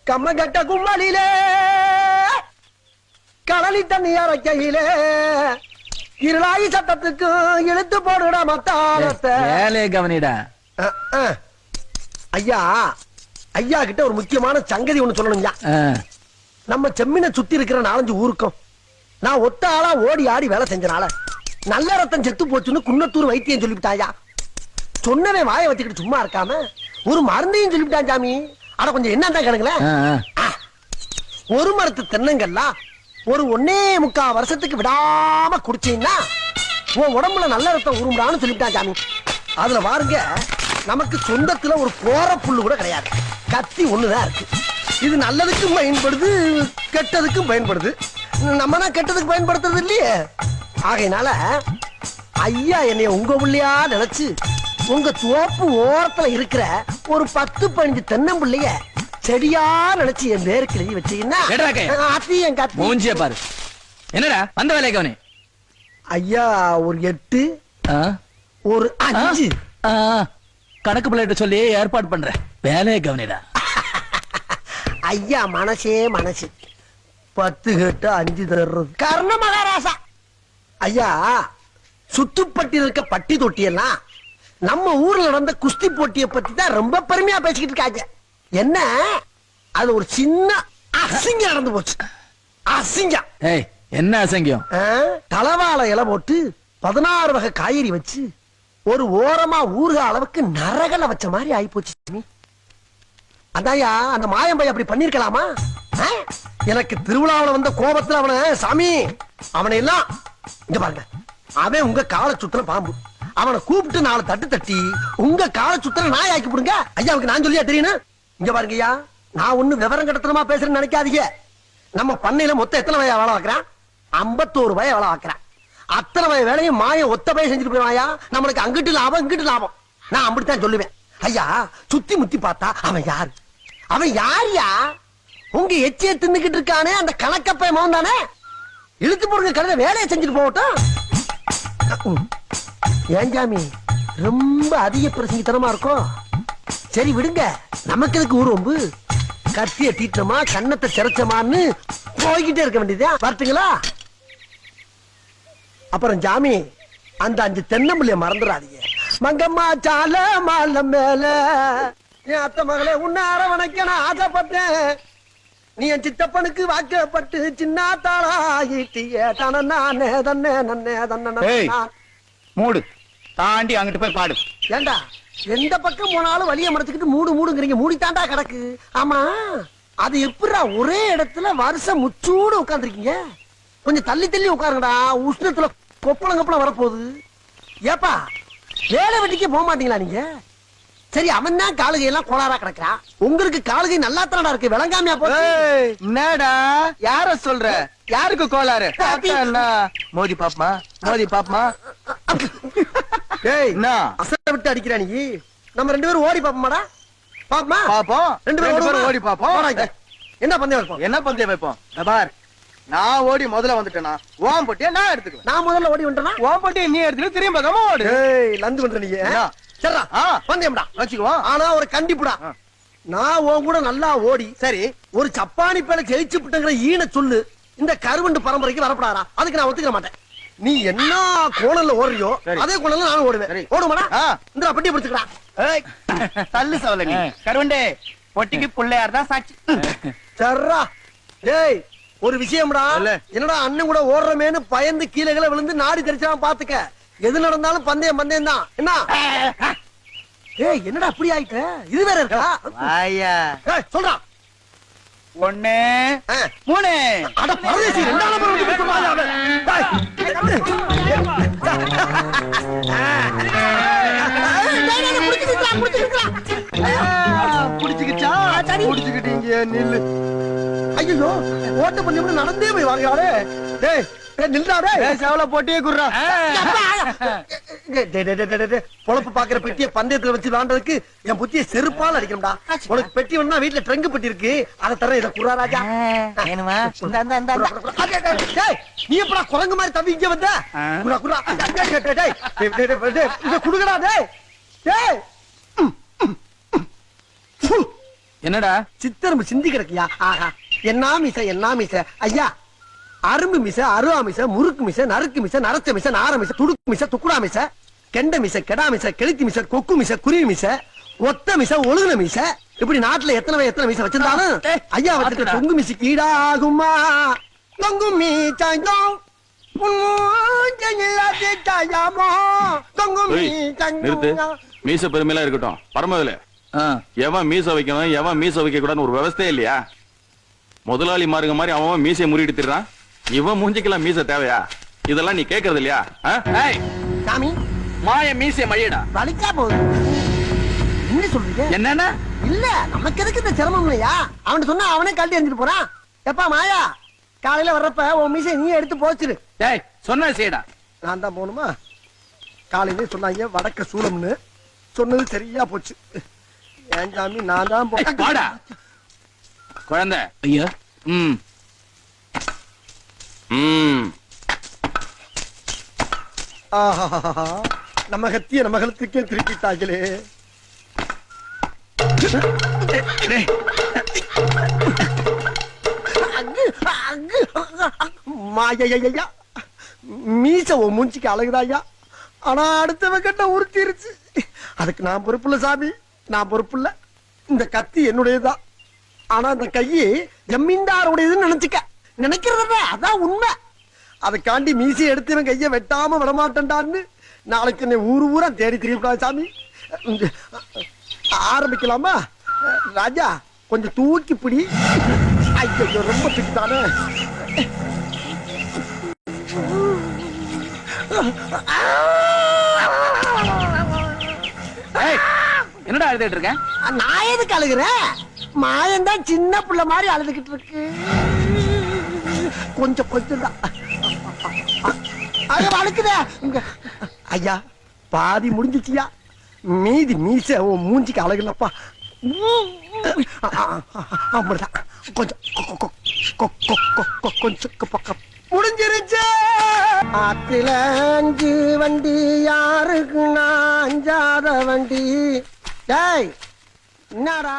கம்மகட்ட கும்மலிலே கடலி தண்ணி அரைக்கையிலே இருளாயி சட்டத்துக்கு இழுத்து போடுடா மத்தாளத்தை கவனிடா. ஐயா ஐயா கிட்ட ஒரு முக்கியமான சங்கதி ஒண்ணு சொல்லணும்யா. நம்ம செம்மினை சுத்தி இருக்கிற 4-5 ஊருக்கும் நான் ஒத்த ஆளா ஓடி ஆடி வேலை செஞ்சனால நல்ல ரத்தம் செத்து போச்சுன்னு குன்னத்தூர் வைத்தியம் சொல்லிவிட்டாயா. சொன்னவன் வாயை வச்சுக்கிட்டு சும்மா இருக்காம ஒரு மருந்தையும் சொல்லிவிட்டான் சாமி. ஆனா கொஞ்சம் என்னதான் கேளுங்களேன். ஒரு மரத்து தென்னங்கள்லாம் ஒரு 1.25 வருஷத்துக்கு விடாம குடிச்சீங்கன்னா உன் உடம்புல நல்ல ரத்தம் உருண்டான்னு சொல்லிவிட்டான் சாமி. அதுல பாருங்க, நமக்கு சொந்தத்துல ஒரு போற புல்லு கூட கிடையாது, கத்தி ஒண்ணுதான் இருக்கு. இது நல்லதுக்கும் பயன்படுது, கெட்டதுக்கும் பயன்படுது. நம்ம தான் கெட்டதுக்கு பயன்படுத்துறது இல்லையே. ஆகையினால ஐயா என்னைய உங்க உள்ளையா நினைச்சு உங்க தோப்பு ஓரத்துல இருக்கிற ஒரு 10-15 தென்னம்பிள்ளைய செடியா நினைச்சு என் பேருக்கு எழுதி வச்சீங்கன்னா மூஞ்சிய பாரு. என்னடா வந்த வேலை கவனி. ஐயா ஒரு 8 ஒரு 5 கணக்கு பிள்ளைகிட்ட சொல்லி ஏற்பாடு பண்ற வேலையை கவனிடா. ஐயா மனசே மனசு 10 கேட்டு 5 தர்றது கர்ண மகாராசா. ஐயா சுத்துப்பட்டி இருக்க பட்டி தொட்டியெல்லாம் நம்ம ஊர்ல நடந்த குஸ்தி போட்டிய பத்தி தான் ரொம்ப பெருமையா பேசிக்கிட்டு இருக்காங்க. என்ன அது ஒரு சின்ன அசிங்கம் நடந்து போச்சு. அசிங்கம். என்ன அசிங்கம்? தலவாழை இலை போட்டு 16 வகை காய்கறி வச்சு ஒரு ஓரமா ஊர்க அளவுக்கு நரகல வச்ச மாதிரி ஆயி போச்சு. அதாயா அந்த மாயம்பை அப்படி பண்ணிருக்கலாமா? எனக்கு திருவிழாவில் வந்த கோபத்துல அவனை சாமி அவனை எல்லாம் இங்க பாருங்க, அவன் உங்க காலை சுத்தின பாம்பு, அவனை கூப்பிட்டு 4 தட்டு தட்டி உங்க காலை சுத்தின நாய் ஆக்கி போடுங்க. ஐயாவுக்கு நான் சொல்லியா தெரியணும். இங்க பாருங்க ஐயா, நான் ஒண்ணு விவரம் கடத்தனமா பேசுறேன்னு நினைக்காதீங்க. நம்ம பண்ணையில மொத்தம் எத்தனை வய வேலை வைக்கிறான்? 51 வய வேலை வைக்கிறான். அத்தனை வய வேலையும் மாய ஒத்த பய செஞ்சுட்டு போயிடுவாயா. நம்மளுக்கு அங்கிட்டு லாபம் இங்கிட்டு லாபம். நான் அப்படித்தான் சொல்லுவேன். ஐயா சுத்தி முத்தி பார்த்தா அவன் யாரு? அவன் யாரியா? உங்க எச்சிய தின்னுக்கிட்டு இருக்கானே அந்த கணக்கப்பை மகன் தானே. இழுத்து போடுங்க கழுத வேலையை செஞ்சுட்டு போகட்டும். ஏன் சாமி ரொம்ப அதிக பிரசங்கித்தனமா இருக்கும். சரி விடுங்க, நமக்கு எதுக்கு ஊரொம்பு? கத்திய தீட்டமா கண்ணத்தை சிறைச்சமான்னு போய்கிட்டே இருக்க வேண்டியதா. பார்த்துங்களா? அப்புறம் ஜாமி அந்த 5 தென்னம்பிள்ளைய மறந்துடாதீங்க. மங்கம்மா சால மால மேல என் அத்தை மகளே உன்ன அரவணைக்க நான் ஆசைப்பட்டேன். நீ என் சித்தப்பனுக்கு வாக்கப்பட்டு சின்ன தாளாயிட்டிய தனே தன்னே நன்னே தன்ன மூடு தாண்டி அங்கிட்டு போய் பாடு. ஏண்டா எந்த பக்கம் போனாலும் வழிய மறைச்சுக்கிட்டு மூடு மூடுங்கிறீங்க. மூடி தாண்டா கிடக்கு. ஆமா அது எப்படா ஒரே இடத்துல வருஷம் முச்சூடு உட்காந்துருக்கீங்க? கொஞ்சம் தள்ளி தள்ளி உட்காருங்கடா, உஷ்ணத்துல கொப்பளம் கொப்பளம் வரப்போகுது. ஏப்பா வேலை வெட்டிக்கே போக மாட்டீங்களா நீங்க? சரி அவன் தான் காலுகை எல்லாம் கோளாரா கிடக்குறான், உங்களுக்கு காலுகை நல்லா தானடா இருக்கு, விளங்காமையா போச்சு. என்னடா யார சொல்ற? யாருக்கு கோளாறு? மோதி பாப்பமா மோதி பாப்பமா. ஏய் என்ன அசர விட்டு அடிக்கிறா நீ? நம்ம 2 பேரும் ஓடி பாப்போமாடா? பாப்பமா பாப்போம். 2 பேரும் ஓடி பாப்போம். என்ன பந்தயம் வைப்போம்? என்ன பந்தயம் வைப்போம்? பார் நான் ஓடி முதல்ல வந்துட்டேனா ஓம் போட்டியா நான் எடுத்துக்குவேன். நான் முதல்ல ஓடி வந்துட்டேனா ஓம் போட்டியா நீ எடுத்துட்டு திரும்பி பக்கமா ஓடு. ஏய் லந்து பண்ற நீ. சரிடா பந்தயம்டா வச்சுக்குவோம். ஆனா ஒரு கண்டிப்புடா, நான் உன் கூட நல்லா ஓடி சரி ஒரு சப்பானி பேல ஜெயிச்சு விட்டுங்கிற ஈன சொல்லு இந்த கருவண்டு பரம்பரைக்கு வரப்படாதா. அதுக்கு நான் ஒத்துக்க மாட்டேன். நீ என்ன கோணல்ல ஓடுறியோ அதே கோணல்ல நானும் ஓடுவேன். ஓடுமாடா? இந்த பெட்டியை பிடிச்சுக்கடா. தள்ளு சவல நீ கருவண்டே பொட்டிக்கு புள்ளையார் தான் சாட்சி. சர்ரா டேய் ஒரு விஷயம்டா, என்னடா அண்ணன் கூட ஓடுறமேன்னு பயந்து கீழே விழுந்து நாடி தெரிச்சாம பாத்துக்க. எது நடந்தாலும் பந்தயம் பந்தயம் தான். என்ன ஏய் என்னடா அப்படி ஆயிட்ட? இது வேற இருக்கா? ஐயா சொல்றா. 1 3 அட பரதேசி ரெண்டால பரவ சொல்லாத அவன். புடிச்சிக்கிச்சா? புடிச்சிக்கிட்டீங்க நில்லு. ஐயோ ஓட்ட பண்ணி நடந்தே போய் வாங்க. டேய் போட்டியே குடுறா. பொழப்பு பாக்குற பெட்டிய பந்தயத்துல வச்சு விளாண்டதுக்கு என் புத்திய செருப்பால் அடிக்கணும்டா. உனக்கு பெட்டி வேணும்னா வீட்டுல ட்ரங்கு பெட்டி இருக்கு, அதை தர இதை குடுறா ராஜா. நீ எப்படா குரங்கு மாதிரி தவி இங்க வந்த? குடுக்கடா. என்னடா சித்தரும்பு சிந்தி கிடக்கியா? ஆஹா, என்ன மீச ஐயா. அரும்பு மிச, அருவா மிச, முறுக்கு மிச, நறுக்கு மிச, நரச்ச மிச, நார மிச, துடுக்கு மிச, துக்குடா மிச, கெண்ட மிச, கெடா மிச, கெளுத்தி மிச, கொக்கு மிச, குருவி மிச, ஒத்த மிச, ஒழுகுன மிச. இப்படி நாட்டுல எத்தனை மிச வச்சிருந்தாலும் ஐயா வச்சிருக்க தொங்கு மிசிக்கு ஈடாகுமா? தொங்கு மீசாயோ நிறுத்து. மீச பெருமையெல்லாம் இருக்கட்டும். பரமவில எவன் மீச வைக்கணும் எவன் மீச வைக்க கூடாதுன்னு ஒரு விவசாயே இல்லையா? முதலாளி மாருங்க மாதிரி அவன் மீசையை முறிடுறான். இவன் மூஞ்சிக்கலாம் மீச தேவையா? இதெல்லாம் நீ கேக்குறது இல்லையா? சாமி மாய மீசை மழியடா. வலிக்கா போகுது. என்ன சொல்றீங்க? என்னன்னா இல்ல நமக்கு எதுக்கு இந்த சிரமம் இல்லையா? அவன் சொன்னா அவனே கழட்டி எறிஞ்சிட்டு போறான். எப்பா மாயா, காலையில வர்றப்ப உன் மீசை நீ எடுத்து போச்சிரு. டேய் சொன்ன செய்டா. நான் தான் போகணுமா? காலையிலே சொன்னாங்க வடக்க சூளம்னு, சொன்னது சரியா போச்சு. ஏன் சாமி நான் தான் போடா குழந்தை. ஐயா நம்ம கத்திய நம்ம கழுத்துக்கே திருப்பிட்டாங்களே. மாயா மீச உன் மூஞ்சிக்கு அழகுதாயா. ஆனா அடுத்தவன் கட்ட உறுத்திருச்சு. அதுக்கு நான் பொறுப்புள்ள சாமி, நான் பொறுப்புள்ள. இந்த கத்தி என்னுடையதான். ஆனா இந்த கையை ஜமீன்தாருடையதுன்னு நினைச்சுக்க. நினைக்கிறத அதான் உண்மை. அதுக்காண்டி மீசை எடுத்தவன் கைய வெட்டாம விடமாட்டேன்டான்னு நாளைக்கு என்னை ஊரா தேடி தெரியக்கூடாது சாமி. ஆரம்பிக்கலாமா? ராஜா கொஞ்சம் தூக்கி பிடி. ஐயோ ரொம்ப பிடித்தானே. என்னடா அழுதுட்டு இருக்கேன்? நான் எதுக்கு அழுகுறேன்? மாயந்தான் சின்ன பிள்ளை மாதிரி அழுதுகிட்டு இருக்கு. கொஞ்சம் தான் அழுக்குதே. ஐயா பாதி முடிஞ்சிச்சியா. மீதி மீச உன் மூஞ்சிக்கு அழகுலப்பா. அப்படிதான் கொஞ்சம் பக்கம் முடிஞ்சிருச்சு. ஆத்தில 5 வண்டி யாருக்கு நான் அஞ்சாத வண்டி. டேய் என்னடா